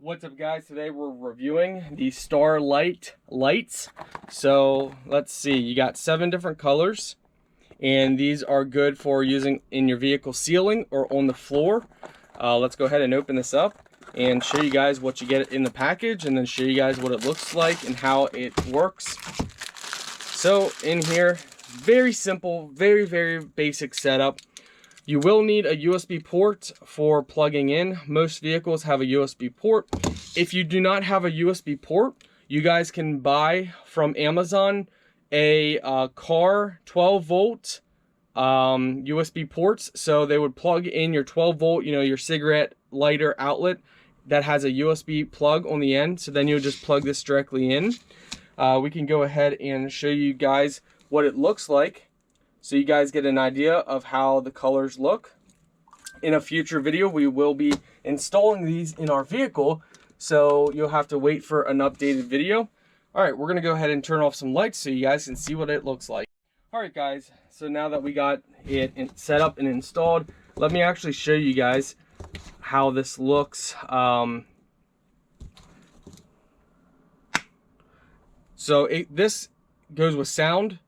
What's up, guys? Today we're reviewing the Starlight lights. So let's see, you got 7 different colors, and these are good for using in your vehicle ceiling or on the floor. Let's go ahead and open this up and show you guys what you get in the package, and then show you guys what it looks like and how it works. So in here, very simple, very basic setup. You will need a USB port for plugging in. Most vehicles have a USB port. If you do not have a USB port, you guys can buy from Amazon a car 12 volt USB ports. So they would plug in your 12 volt, your cigarette lighter outlet that has a USB plug on the end. So then you would just plug this directly in. We can go ahead and show you guys what it looks like, so you guys get an idea of how the colors look. In a future video, we will be installing these in our vehicle, so you'll have to wait for an updated video. All right, we're gonna go ahead and turn off some lights so you guys can see what it looks like. All right, guys, so now that we got it set up and installed, let me actually show you guys how this looks. This goes with sound,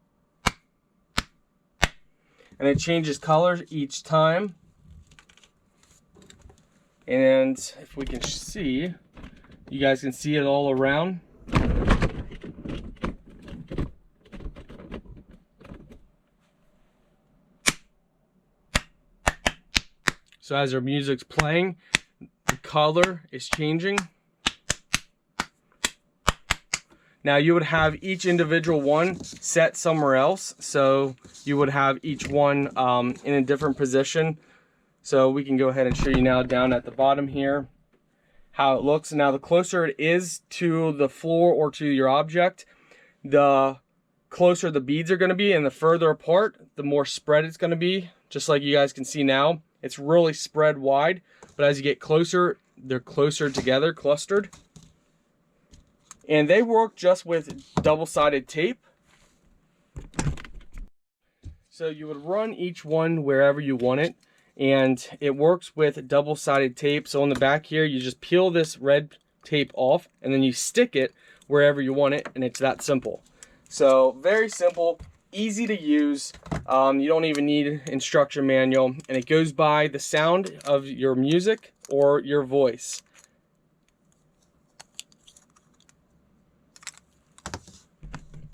and it changes colors each time. And if we can see, you guys can see it all around. So as our music's playing, the color is changing. Now you would have each individual one set somewhere else, so you would have each one in a different position. So we can go ahead and show you now down at the bottom here how it looks. Now the closer it is to the floor or to your object, the closer the beads are going to be, and the further apart, the more spread it's going to be. Just like you guys can see now, it's really spread wide, but as you get closer, they're closer together, clustered. And they work just with double-sided tape. So you would run each one wherever you want it, and it works with double-sided tape. So on the back here, you just peel this red tape off, and then you stick it wherever you want it, and it's that simple. So very simple, easy to use. You don't even need an instruction manual, and it goes by the sound of your music or your voice.